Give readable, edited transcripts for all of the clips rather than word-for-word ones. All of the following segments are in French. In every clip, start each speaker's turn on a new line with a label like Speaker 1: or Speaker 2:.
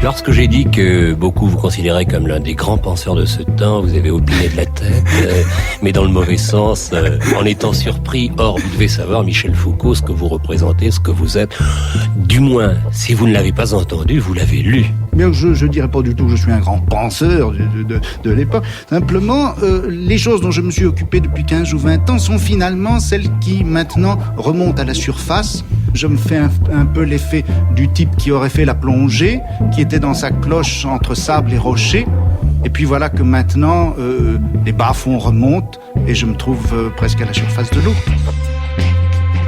Speaker 1: Lorsque j'ai dit que beaucoup vous considéraient comme l'un des grands penseurs de ce temps, vous avez opiné de la tête, mais dans le mauvais sens, en étant surpris. Or, vous devez savoir, Michel Foucault, ce que vous représentez, ce que vous êtes. Du moins, si vous ne l'avez pas entendu, vous l'avez lu.
Speaker 2: Bien, je dirais pas du tout que je suis un grand penseur de l'époque. Simplement, les choses dont je me suis occupé depuis 15 ou 20 ans sont finalement celles qui, maintenant, remontent à la surface. Je me fais un peu l'effet du type qui aurait fait la plongée, qui était dans sa cloche entre sable et rocher. Et puis voilà que maintenant, les bas-fonds remontent et je me trouve presque à la surface de l'eau.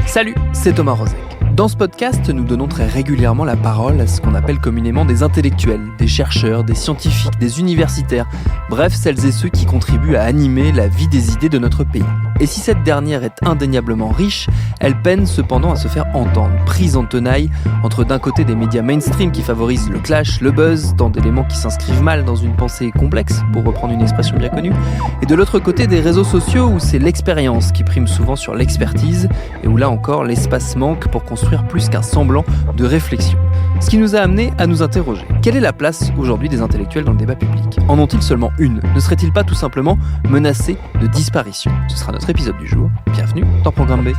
Speaker 3: Salut, c'est Thomas Rozek. Dans ce podcast, nous donnons très régulièrement la parole à ce qu'on appelle communément des intellectuels, des chercheurs, des scientifiques, des universitaires, bref, celles et ceux qui contribuent à animer la vie des idées de notre pays. Et si cette dernière est indéniablement riche, elle peine cependant à se faire entendre, prise en tenaille entre d'un côté des médias mainstream qui favorisent le clash, le buzz, tant d'éléments qui s'inscrivent mal dans une pensée complexe, pour reprendre une expression bien connue, et de l'autre côté des réseaux sociaux où c'est l'expérience qui prime souvent sur l'expertise, et où là encore l'espace manque pour construire plus qu'un semblant de réflexion. Ce qui nous a amené à nous interroger. Quelle est la place aujourd'hui des intellectuels dans le débat public ? En ont-ils seulement une ? Ne seraient-ils pas tout simplement menacés de disparition ? Ce sera notre épisode du jour. Bienvenue dans Programme B.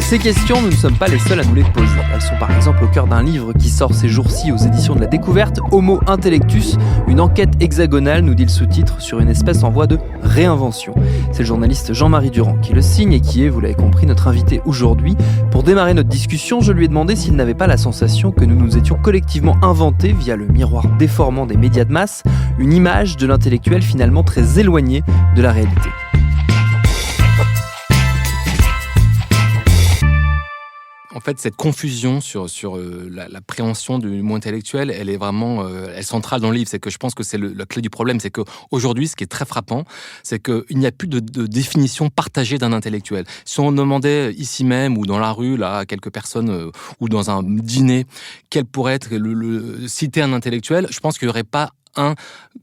Speaker 3: Ces questions, nous ne sommes pas les seuls à nous les poser. Elles sont par exemple au cœur d'un livre qui sort ces jours-ci aux éditions de la Découverte, Homo Intellectus, une enquête hexagonale, nous dit le sous-titre, sur une espèce en voie de réinvention. C'est le journaliste Jean-Marie Durand qui le signe et qui est, vous l'avez compris, notre invité aujourd'hui. Pour démarrer notre discussion, je lui ai demandé s'il n'avait pas la sensation que nous nous étions collectivement inventés, via le miroir déformant des médias de masse, une image de l'intellectuel finalement très éloignée de la réalité.
Speaker 4: En fait, cette confusion sur la préhension du mot intellectuel, elle est vraiment elle est centrale dans le livre. C'est que je pense que c'est la clé du problème. C'est qu'aujourd'hui, ce qui est très frappant, c'est qu'il n'y a plus de définition partagée d'un intellectuel. Si on demandait ici même ou dans la rue, là, à quelques personnes ou dans un dîner, quel pourrait être citer un intellectuel, je pense qu'il n'y aurait pas un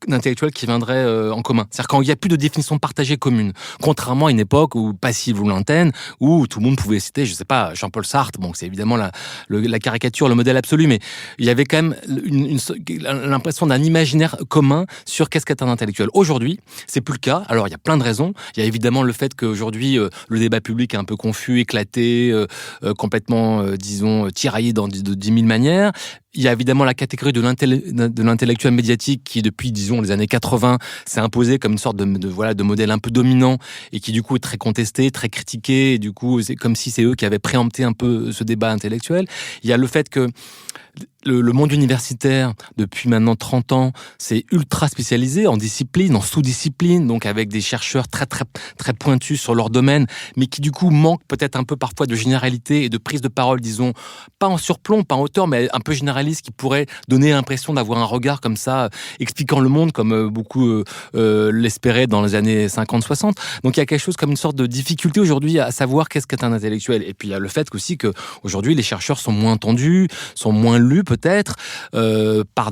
Speaker 4: intellectuel qui viendrait en commun. C'est-à-dire quand il n'y a plus de définition partagée commune. Contrairement à une époque où passive ou lointaine, où tout le monde pouvait citer, je sais pas, Jean-Paul Sartre, bon, c'est évidemment la caricature, le modèle absolu, mais il y avait quand même l'impression d'un imaginaire commun sur qu'est-ce qu'est un intellectuel. Aujourd'hui, c'est plus le cas. Alors, il y a plein de raisons. Il y a évidemment le fait qu'aujourd'hui, le débat public est un peu confus, éclaté, complètement, disons, tiraillé de 10 000 manières. Il y a évidemment la catégorie de l'intellectuel médiatique qui, depuis, disons, les années 80, s'est imposé comme une sorte de modèle un peu dominant et qui, du coup, est très contesté, très critiqué. Et du coup, c'est comme si c'est eux qui avaient préempté un peu ce débat intellectuel. Il y a le fait que le monde universitaire, depuis maintenant 30 ans, c'est ultra spécialisé en discipline, en sous-discipline, donc avec des chercheurs très, très, très pointus sur leur domaine, mais qui du coup manquent peut-être un peu parfois de généralité et de prise de parole, disons, pas en surplomb, pas en hauteur, mais un peu généraliste, qui pourrait donner l'impression d'avoir un regard comme ça, expliquant le monde comme beaucoup l'espéraient dans les années 50-60. Donc il y a quelque chose comme une sorte de difficulté aujourd'hui à savoir qu'est-ce qu'est un intellectuel. Et puis il y a le fait aussi qu'aujourd'hui les chercheurs sont moins entendus, sont moins lus peut-être par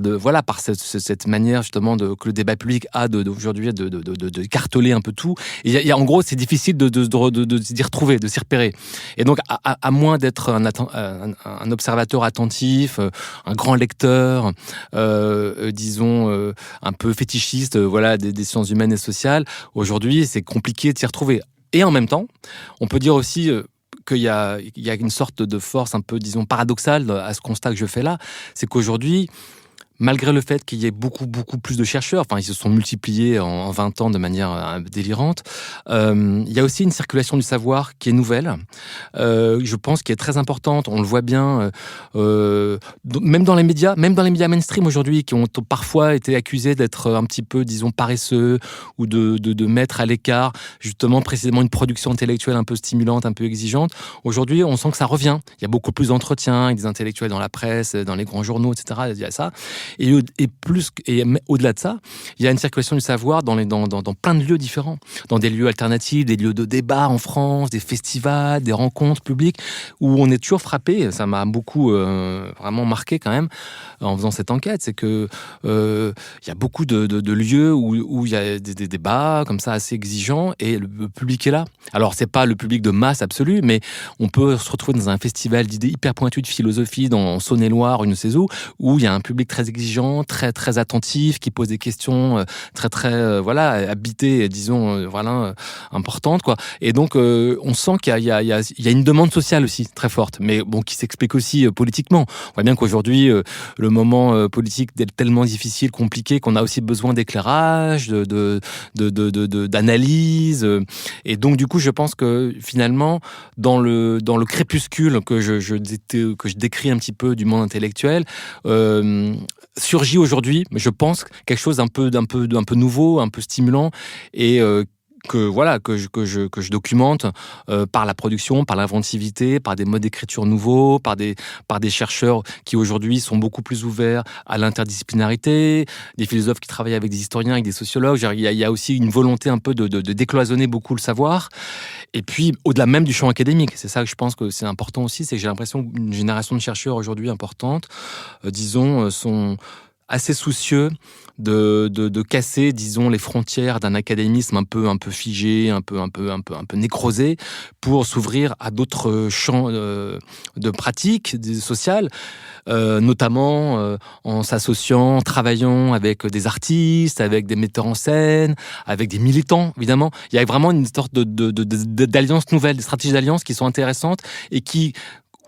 Speaker 4: cette manière justement que le débat public a d'aujourd'hui de carteler un peu tout. Et en gros, c'est difficile de s'y retrouver, de s'y repérer. Et donc, à moins d'être un observateur attentif, un grand lecteur, disons un peu fétichiste, des sciences humaines et sociales, aujourd'hui, c'est compliqué de s'y retrouver. Et en même temps, on peut dire aussi qu'il y a une sorte de force un peu, disons, paradoxale à ce constat que je fais là, c'est qu'aujourd'hui, malgré le fait qu'il y ait beaucoup, beaucoup plus de chercheurs, enfin, ils se sont multipliés en 20 ans de manière délirante, il y a aussi une circulation du savoir qui est nouvelle, je pense, qui est très importante. On le voit bien, même dans les médias mainstream aujourd'hui, qui ont parfois été accusés d'être un petit peu, disons, paresseux, ou de mettre à l'écart, justement, précisément une production intellectuelle un peu stimulante, un peu exigeante. Aujourd'hui, on sent que ça revient. Il y a beaucoup plus d'entretiens avec des intellectuels dans la presse, dans les grands journaux, etc. Il y a ça. Et au-delà de ça, il y a une circulation du savoir dans plein de lieux différents, dans des lieux alternatifs, des lieux de débat en France, des festivals, des rencontres publiques, où on est toujours frappé. Ça m'a beaucoup vraiment marqué quand même en faisant cette enquête, c'est que il y a beaucoup de lieux où il y a des débats comme ça assez exigeants et le public est là. Alors c'est pas le public de masse absolue, mais on peut se retrouver dans un festival d'idées hyper pointues de philosophie dans Saône-et-Loire, une saison où il y a un public très exigeant, très très attentif, qui pose des questions très très habitées, disons importantes quoi. Et donc on sent qu'il y a une demande sociale aussi très forte, mais bon qui s'explique aussi politiquement. On voit bien qu'aujourd'hui le moment politique est tellement difficile, compliqué, qu'on a aussi besoin d'éclairage, d'analyse. Et donc du coup, je pense que finalement, dans le crépuscule que je décris un petit peu du monde intellectuel, surgit aujourd'hui, je pense, quelque chose d'un peu nouveau, un peu stimulant et que je documente par la production, par l'inventivité, par des modes d'écriture nouveaux, par des chercheurs qui aujourd'hui sont beaucoup plus ouverts à l'interdisciplinarité, des philosophes qui travaillent avec des historiens, avec des sociologues. Il y a aussi une volonté un peu de décloisonner beaucoup le savoir. Et puis, au-delà même du champ académique, c'est ça que je pense que c'est important aussi, c'est que j'ai l'impression qu'une génération de chercheurs aujourd'hui importante, sont assez soucieux de casser, disons, les frontières d'un académisme un peu figé, un peu nécrosé, pour s'ouvrir à d'autres champs de pratiques sociales, notamment en s'associant, en travaillant avec des artistes, avec des metteurs en scène, avec des militants, évidemment. Il y a vraiment une sorte d'alliance nouvelle, des stratégies d'alliance qui sont intéressantes et qui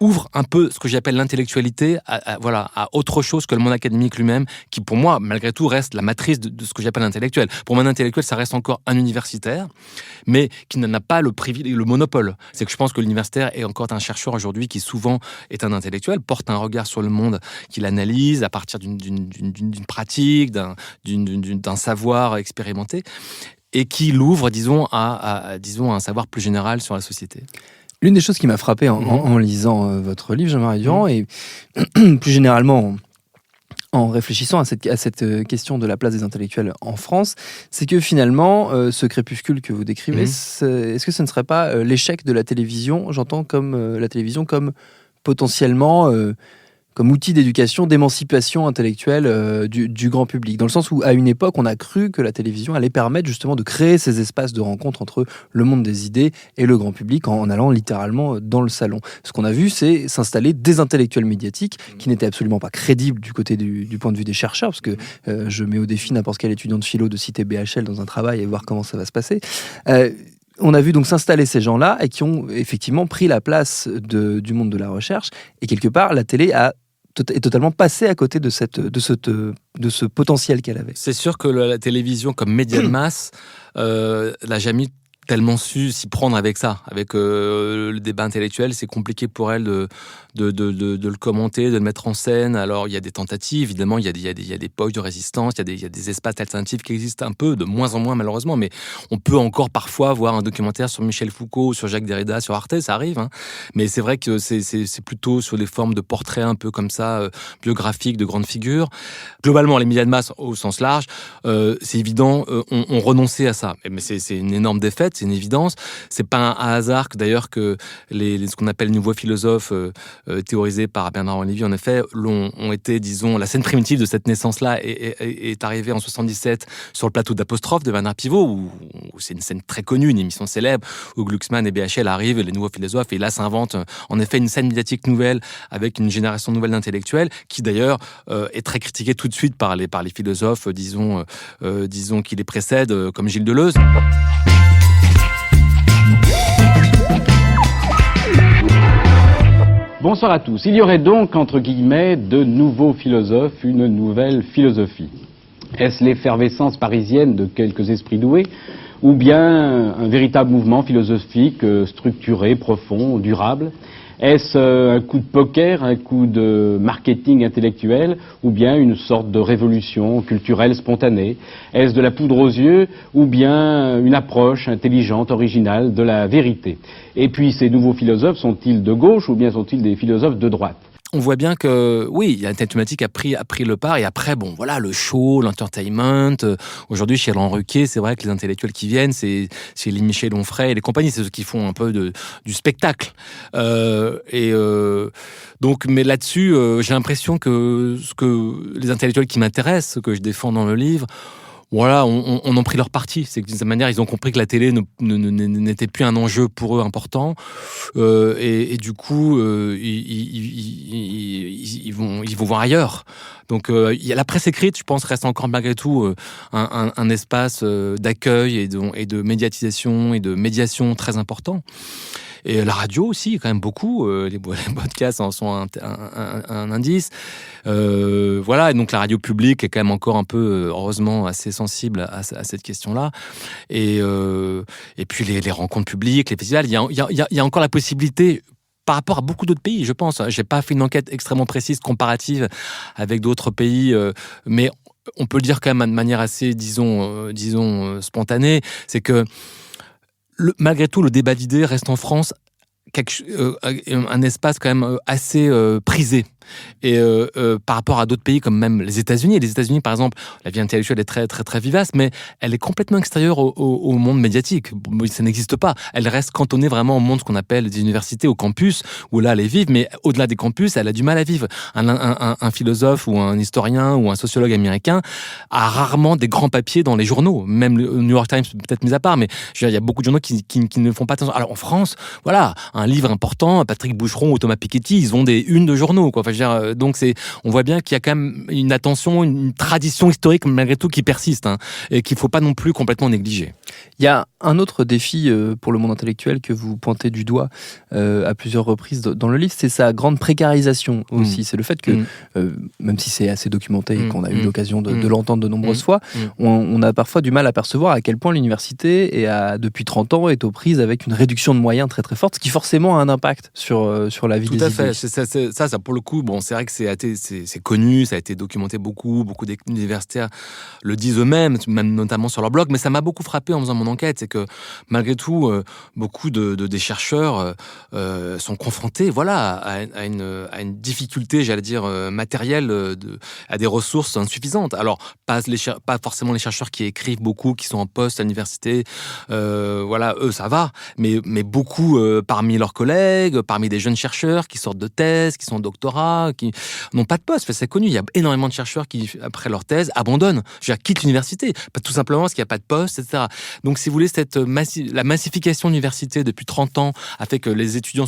Speaker 4: ouvre un peu ce que j'appelle l'intellectualité à autre chose que le monde académique lui-même, qui pour moi, malgré tout, reste la matrice de ce que j'appelle intellectuel. Pour moi, un intellectuel, ça reste encore un universitaire, mais qui n'en a pas le monopole. C'est que je pense que l'universitaire est encore un chercheur aujourd'hui qui souvent est un intellectuel, porte un regard sur le monde qu'il analyse à partir d'une pratique, d'un savoir expérimenté, et qui l'ouvre, disons, à un savoir plus général sur la société.
Speaker 3: L'une des choses qui m'a frappé en lisant votre livre, Jean-Marie Durand, et plus généralement en réfléchissant à cette question de la place des intellectuels en France, c'est que finalement, ce crépuscule que vous décrivez, est-ce que ce ne serait pas l'échec de la télévision? J'entends comme la télévision comme potentiellement comme outil d'éducation, d'émancipation intellectuelle du grand public. Dans le sens où, à une époque, on a cru que la télévision allait permettre justement de créer ces espaces de rencontre entre le monde des idées et le grand public en allant littéralement dans le salon. Ce qu'on a vu, c'est s'installer des intellectuels médiatiques qui n'étaient absolument pas crédibles du côté du point de vue des chercheurs, parce que je mets au défi n'importe quel étudiant de philo de citer BHL dans un travail et voir comment ça va se passer. On a vu donc s'installer ces gens-là et qui ont effectivement pris la place du monde de la recherche. Et quelque part, la télé est totalement passée à côté de ce potentiel qu'elle avait.
Speaker 4: C'est sûr que la télévision, comme média de masse, n'a jamais tellement su s'y prendre avec ça, avec le débat intellectuel. C'est compliqué pour elle de le commenter, de le mettre en scène. Alors il y a des tentatives, évidemment, il y a des poches de résistance, il y a des espaces alternatifs qui existent un peu, de moins en moins malheureusement, mais on peut encore parfois voir un documentaire sur Michel Foucault, sur Jacques Derrida, sur Arte, ça arrive, hein. Mais c'est vrai que c'est plutôt sur des formes de portraits un peu comme ça, biographiques, de grandes figures. Globalement, les médias de masse au sens large, c'est évident, on renonçait à ça. Mais c'est une énorme défaite, c'est une évidence. C'est pas un hasard que d'ailleurs que ce qu'on appelle les nouveaux philosophes théorisés par Bernard Lévy, en effet, ont été, disons, la scène primitive de cette naissance-là est arrivée en 77 sur le plateau d'Apostrophe de Bernard Pivot, où c'est une scène très connue, une émission célèbre, où Glucksmann et BHL arrivent, les nouveaux philosophes, et là s'invente en effet une scène médiatique nouvelle avec une génération nouvelle d'intellectuels qui d'ailleurs est très critiquée tout de suite par les philosophes, disons qui les précèdent, comme Gilles Deleuze.
Speaker 5: Bonsoir à tous. Il y aurait donc, entre guillemets, de nouveaux philosophes, une nouvelle philosophie. Est-ce l'effervescence parisienne de quelques esprits doués, ou bien un véritable mouvement philosophique structuré, profond, durable? Est-ce un coup de poker, un coup de marketing intellectuel, ou bien une sorte de révolution culturelle spontanée? Est-ce de la poudre aux yeux, ou bien une approche intelligente, originale de la vérité? Et puis, ces nouveaux philosophes sont-ils de gauche, ou bien sont-ils des philosophes de droite?
Speaker 4: on voit bien que, oui, la thématique a pris le pas. Et après, bon, voilà, le show, l'entertainment. Aujourd'hui, chez Laurent Ruquier, c'est vrai que les intellectuels qui viennent, c'est les Michel Onfray et les compagnies. C'est ceux qui font un peu du spectacle. Donc, mais là-dessus, j'ai l'impression que les intellectuels qui m'intéressent, ce que je défends dans le livre, voilà, on en pris leur parti. C'est que d'une certaine manière, ils ont compris que la télé n'était plus un enjeu pour eux important, et du coup, ils vont voir ailleurs. Donc, la presse écrite, je pense, reste encore malgré tout un espace d'accueil et de médiatisation et de médiation très important. Et la radio aussi, quand même beaucoup. Les podcasts en sont un indice. Voilà, et donc la radio publique est quand même encore un peu, heureusement, assez sensible à cette question-là. Et puis les rencontres publiques, les festivals, il y a encore la possibilité, par rapport à beaucoup d'autres pays, je pense. J'ai pas fait une enquête extrêmement précise, comparative avec d'autres pays, mais on peut le dire quand même de manière assez, disons spontanée, c'est que malgré tout, le débat d'idées reste en France un espace quand même assez prisé. Et par rapport à d'autres pays comme même les États-Unis. Les États-Unis, par exemple, la vie intellectuelle est très, très, très vivace, mais elle est complètement extérieure au monde médiatique. Ça n'existe pas. Elle reste cantonnée vraiment au monde, ce qu'on appelle des universités, au campus, où là, elle est vive, mais au-delà des campus, elle a du mal à vivre. Un philosophe ou un historien ou un sociologue américain a rarement des grands papiers dans les journaux, même le New York Times peut-être mis à part, mais je veux dire, il y a beaucoup de journaux qui ne font pas attention. Alors en France, voilà, un livre important, Patrick Boucheron ou Thomas Piketty, ils ont des unes de journaux, quoi. Enfin, donc on voit bien qu'il y a quand même une attention, une tradition historique malgré tout qui persiste, hein, et qu'il ne faut pas non plus complètement négliger.
Speaker 3: Il y a un autre défi pour le monde intellectuel que vous pointez du doigt à plusieurs reprises dans le livre, c'est sa grande précarisation aussi. C'est le fait que, même si c'est assez documenté et qu'on a eu l'occasion de l'entendre de nombreuses fois, on a parfois du mal à percevoir à quel point l'université, depuis 30 ans, est aux prises avec une réduction de moyens très très forte, ce qui forcément a un impact sur la vie des idées.
Speaker 4: Tout à fait. Ça pour le coup, bon, c'est vrai que c'est connu, ça a été documenté beaucoup d'universitaires le disent eux-mêmes, même notamment sur leur blog, mais ça m'a beaucoup frappé en faisant mon enquête, c'est que malgré tout, beaucoup des chercheurs sont confrontés, voilà, à une difficulté, j'allais dire, matérielle, à des ressources insuffisantes. Alors, pas forcément les chercheurs qui écrivent beaucoup, qui sont en poste à l'université, voilà, eux, ça va, mais beaucoup parmi leurs collègues, parmi des jeunes chercheurs qui sortent de thèse, qui sont en doctorat, qui n'ont pas de poste. C'est connu. Il y a énormément de chercheurs qui, après leur thèse, abandonnent, quittent l'université, tout simplement parce qu'il n'y a pas de poste, etc. Donc, si vous voulez, la massification de l'université depuis 30 ans a fait que les étudiants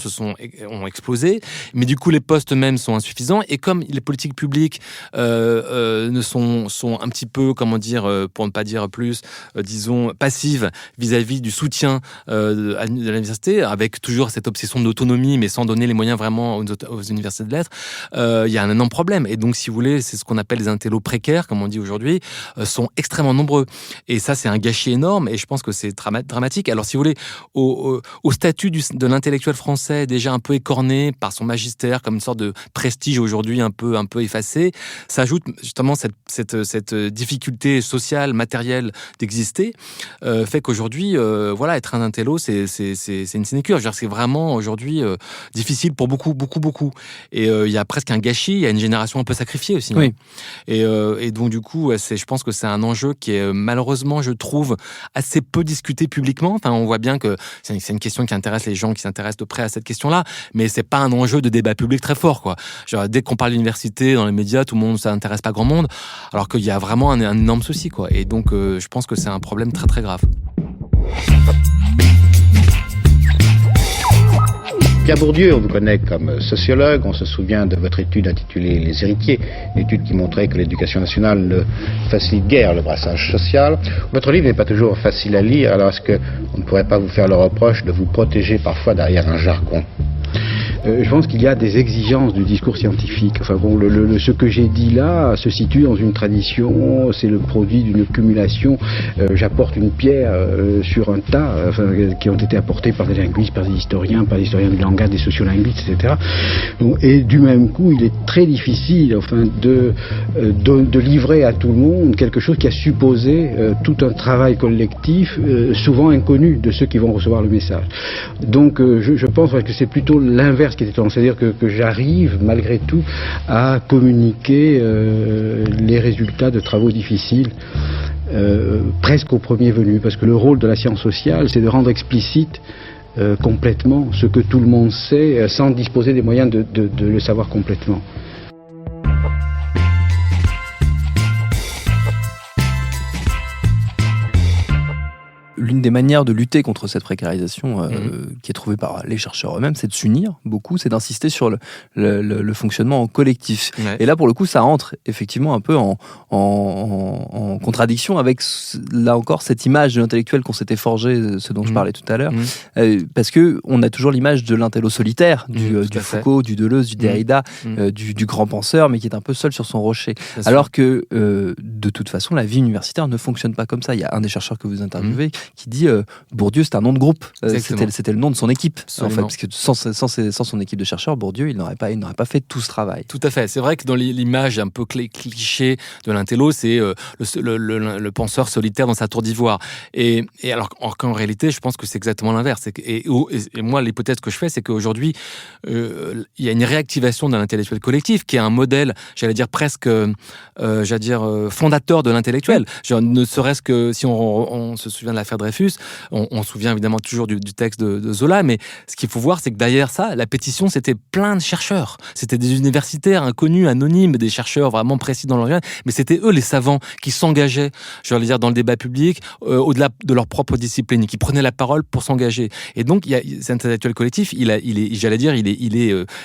Speaker 4: ont explosé, mais du coup, les postes même sont insuffisants. Et comme les politiques publiques sont un petit peu, comment dire, pour ne pas dire plus, disons, passives vis-à-vis du soutien de l'université, avec toujours cette obsession d'autonomie, mais sans donner les moyens vraiment aux universités de lettres, il y a un énorme problème. Et donc, si vous voulez, c'est ce qu'on appelle les intellos précaires, comme on dit aujourd'hui, sont extrêmement nombreux. Et ça, c'est un gâchis énorme, et je pense que c'est dramatique. Alors, si vous voulez, au statut de l'intellectuel français, déjà un peu écorné par son magistère, comme une sorte de prestige aujourd'hui un peu effacé, s'ajoute justement cette difficulté sociale, matérielle d'exister, fait qu'aujourd'hui, voilà, être un intello, c'est une sinécure. C'est vraiment aujourd'hui difficile pour beaucoup. Et il y a presque un gâchis, il y a une génération un peu sacrifiée aussi.
Speaker 3: Oui.
Speaker 4: Et donc, du coup, je pense que c'est un enjeu qui est malheureusement, je trouve, assez peu discuté publiquement. Enfin, on voit bien que c'est une question qui intéresse les gens qui s'intéressent de près à cette question-là, mais c'est pas un enjeu de débat public très fort, quoi. Dès qu'on parle d'université dans les médias, tout le monde, ça intéresse pas grand monde, alors qu'il y a vraiment un énorme souci, quoi. Et donc, je pense que c'est un problème très, très grave.
Speaker 6: Pierre Bourdieu, on vous connaît comme sociologue, on se souvient de votre étude intitulée « Les héritiers », une étude qui montrait que l'éducation nationale ne facilite guère le brassage social. Votre livre n'est pas toujours facile à lire, alors est-ce qu'on ne pourrait pas vous faire le reproche de vous protéger parfois derrière un jargon ?
Speaker 7: Je pense qu'il y a des exigences du discours scientifique. Enfin bon, ce que j'ai dit là se situe dans une tradition, c'est le produit d'une accumulation. J'apporte une pierre sur un tas, qui ont été apportés par des linguistes, par des historiens du langage, des sociolinguistes, etc. Bon, et du même coup, il est très difficile, de livrer à tout le monde quelque chose qui a supposé tout un travail collectif, souvent inconnu de ceux qui vont recevoir le message. Donc, je pense que c'est plutôt l'inverse faire ce qui est étonnant, c'est-à-dire que j'arrive malgré tout à communiquer les résultats de travaux difficiles presque au premier venu, parce que le rôle de la science sociale, c'est de rendre explicite complètement ce que tout le monde sait sans disposer des moyens de le savoir complètement.
Speaker 3: L'une des manières de lutter contre cette précarisation qui est trouvée par les chercheurs eux-mêmes, c'est de s'unir beaucoup, c'est d'insister sur le fonctionnement en collectif. Ouais. Et là, pour le coup, ça entre effectivement un peu en contradiction avec, là encore, cette image de l'intellectuel qu'on s'était forgé, ce dont je parlais tout à l'heure, parce qu'on a toujours l'image de l'intello solitaire, du Foucault, du Deleuze, du Derrida, du grand penseur, mais qui est un peu seul sur son rocher. Alors que, de toute façon, la vie universitaire ne fonctionne pas comme ça. Il y a un des chercheurs que vous interviewez qui dit Bourdieu, c'est un nom de groupe. C'était le nom de son équipe, en fait, parce que sans son équipe de chercheurs, Bourdieu, il n'aurait pas fait tout ce travail.
Speaker 4: Tout à fait. C'est vrai que dans l'image un peu cliché de l'intello, c'est le penseur solitaire dans sa tour d'ivoire. Et alors qu'en réalité, je pense que c'est exactement l'inverse. Et moi, l'hypothèse que je fais, c'est qu'aujourd'hui, il y a une réactivation de l'intellectuel collectif, qui est un modèle, j'allais dire presque, fondateur de l'intellectuel. Ne serait-ce que si on se souvient de l'affaire Dreyfus, on se souvient évidemment toujours du texte de Zola, mais ce qu'il faut voir, c'est que derrière ça, la pétition, c'était plein de chercheurs. C'était des universitaires inconnus, anonymes, des chercheurs vraiment précis dans leur domaine, mais c'était eux, les savants, qui s'engageaient, je veux dire, dans le débat public, au-delà de leur propre discipline, qui prenaient la parole pour s'engager. Et donc, cet intellectuel collectif,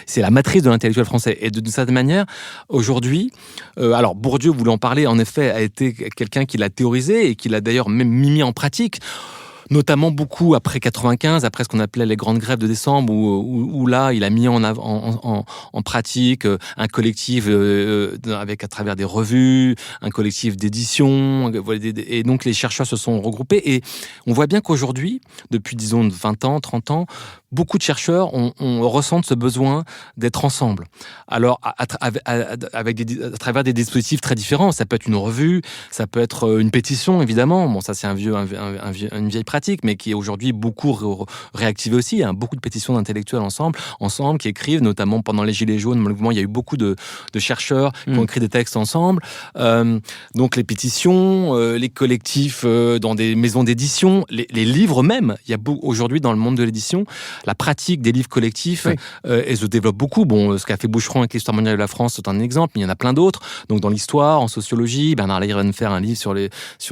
Speaker 4: c'est la matrice de l'intellectuel français. Et de cette manière, aujourd'hui, alors Bourdieu, vous voulez en parler, en effet, a été quelqu'un qui l'a théorisé et qui l'a d'ailleurs même mis en pratique, notamment beaucoup après 95, après ce qu'on appelait les grandes grèves de décembre, où là, il a mis en pratique un collectif à travers des revues, un collectif d'édition, et donc les chercheurs se sont regroupés, et on voit bien qu'aujourd'hui, depuis disons 20 ans, 30 ans, beaucoup de chercheurs ressentent ce besoin d'être ensemble. Alors, à travers des dispositifs très différents. Ça peut être une revue, ça peut être une pétition, évidemment. Bon, ça, c'est une vieille pratique, mais qui est aujourd'hui beaucoup réactivée aussi. Il y a beaucoup de pétitions d'intellectuels ensemble, qui écrivent, notamment pendant les Gilets jaunes. Il y a eu beaucoup de chercheurs qui ont écrit des textes ensemble. Donc, les pétitions, les collectifs dans des maisons d'édition, les livres même. Il y a aujourd'hui, dans le monde de l'édition, la pratique des livres collectifs, elle se développe beaucoup. Bon, ce qu'a fait Boucheron avec l'histoire mondiale de la France, c'est un exemple, mais il y en a plein d'autres. Donc, dans l'histoire, en sociologie, Bernard Lahire vient de faire un livre sur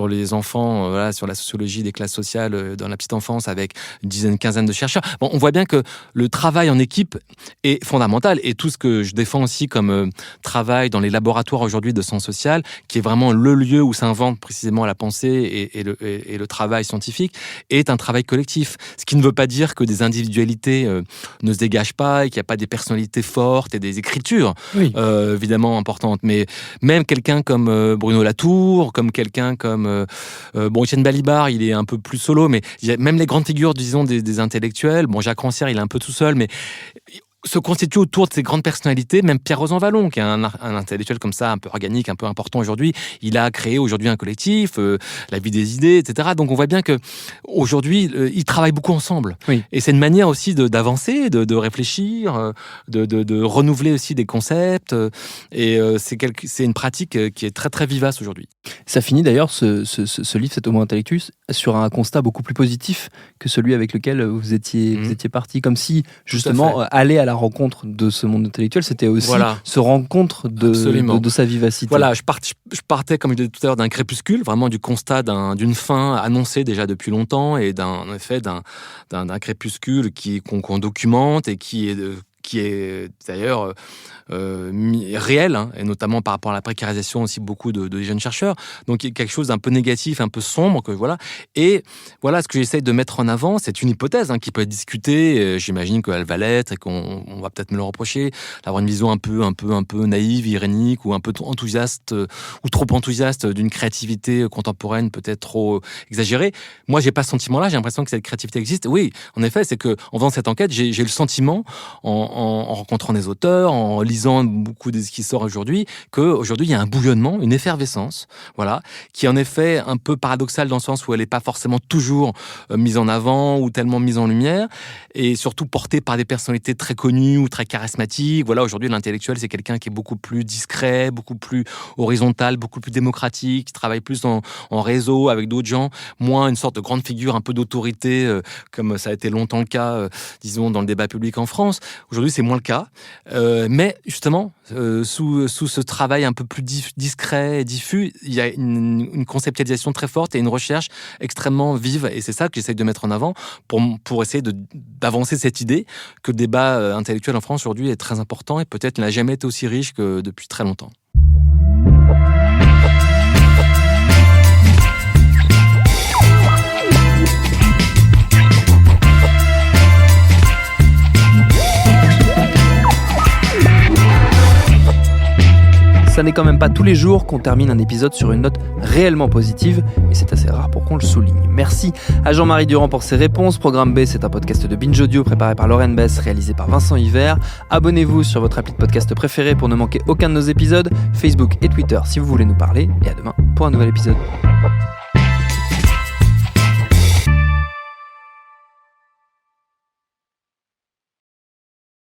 Speaker 4: les enfants, sur la sociologie des classes sociales dans la petite enfance, avec une quinzaine de chercheurs. Bon, on voit bien que le travail en équipe est fondamental, et tout ce que je défends aussi comme travail dans les laboratoires aujourd'hui de sciences sociales, qui est vraiment le lieu où s'invente précisément la pensée et le travail scientifique, est un travail collectif. Ce qui ne veut pas dire que des individualités ne se dégagent pas, et qu'il n'y a pas des personnalités fortes et des écritures évidemment importantes. Mais même quelqu'un comme Bruno Latour, comme quelqu'un comme Étienne Balibar, il est un peu plus solo, mais il y a même les grandes figures, disons, des intellectuels. Bon, Jacques Rancière, il est un peu tout seul, mais se constitue autour de ces grandes personnalités. Même Pierre Rosanvallon, qui est un intellectuel comme ça, un peu organique, un peu important aujourd'hui, il a créé aujourd'hui un collectif, La Vie des idées, etc. Donc on voit bien que aujourd'hui, ils travaillent beaucoup ensemble. Oui. Et c'est une manière aussi d'avancer, de réfléchir, de renouveler aussi des concepts. Et c'est une pratique qui est très très vivace aujourd'hui.
Speaker 3: Ça finit d'ailleurs, ce livre, cet Homo intellectus, sur un constat beaucoup plus positif que celui avec lequel vous étiez parti, comme si justement aller à la rencontre de ce monde intellectuel, c'était aussi se rendre compte de sa vivacité.
Speaker 4: Voilà, je partais, comme je disais tout à l'heure, d'un crépuscule, vraiment du constat d'une fin annoncée déjà depuis longtemps, et d'un crépuscule qu'on documente, et qui est d'ailleurs réel, hein, et notamment par rapport à la précarisation aussi beaucoup de jeunes chercheurs. Donc il y a quelque chose d'un peu négatif, un peu sombre, Et voilà, ce que j'essaye de mettre en avant, c'est une hypothèse qui peut être discutée. J'imagine qu'elle va l'être, et qu'on va peut-être me le reprocher, d'avoir une vision un peu naïve, irénique, ou un peu enthousiaste, ou trop enthousiaste d'une créativité contemporaine peut-être trop exagérée. Moi, j'ai pas ce sentiment-là. J'ai l'impression que cette créativité existe. Oui, en effet, c'est que en faisant cette enquête, j'ai le sentiment, en en rencontrant des auteurs, en lisant beaucoup de ce qui sort aujourd'hui, qu'aujourd'hui, il y a un bouillonnement, une effervescence, voilà, qui est en effet un peu paradoxale dans le sens où elle n'est pas forcément toujours mise en avant ou tellement mise en lumière, et surtout portée par des personnalités très connues ou très charismatiques. Voilà, aujourd'hui, l'intellectuel, c'est quelqu'un qui est beaucoup plus discret, beaucoup plus horizontal, beaucoup plus démocratique, qui travaille plus en réseau avec d'autres gens, moins une sorte de grande figure un peu d'autorité, comme ça a été longtemps le cas, disons, dans le débat public en France. Aujourd'hui, c'est moins le cas. Mais justement, sous ce travail un peu plus discret et diffus, il y a une conceptualisation très forte et une recherche extrêmement vive. Et c'est ça que j'essaie de mettre en avant pour essayer d'avancer cette idée que le débat intellectuel en France aujourd'hui est très important et peut-être n'a jamais été aussi riche que depuis très longtemps.
Speaker 3: Ça n'est quand même pas tous les jours qu'on termine un épisode sur une note réellement positive, et c'est assez rare pour qu'on le souligne. Merci à Jean-Marie Durand pour ses réponses. Programme B, c'est un podcast de Binge Audio préparé par Lauren Bess, réalisé par Vincent Hiver. Abonnez-vous sur votre appli de podcast préféré pour ne manquer aucun de nos épisodes, Facebook et Twitter si vous voulez nous parler, et à demain pour un nouvel épisode.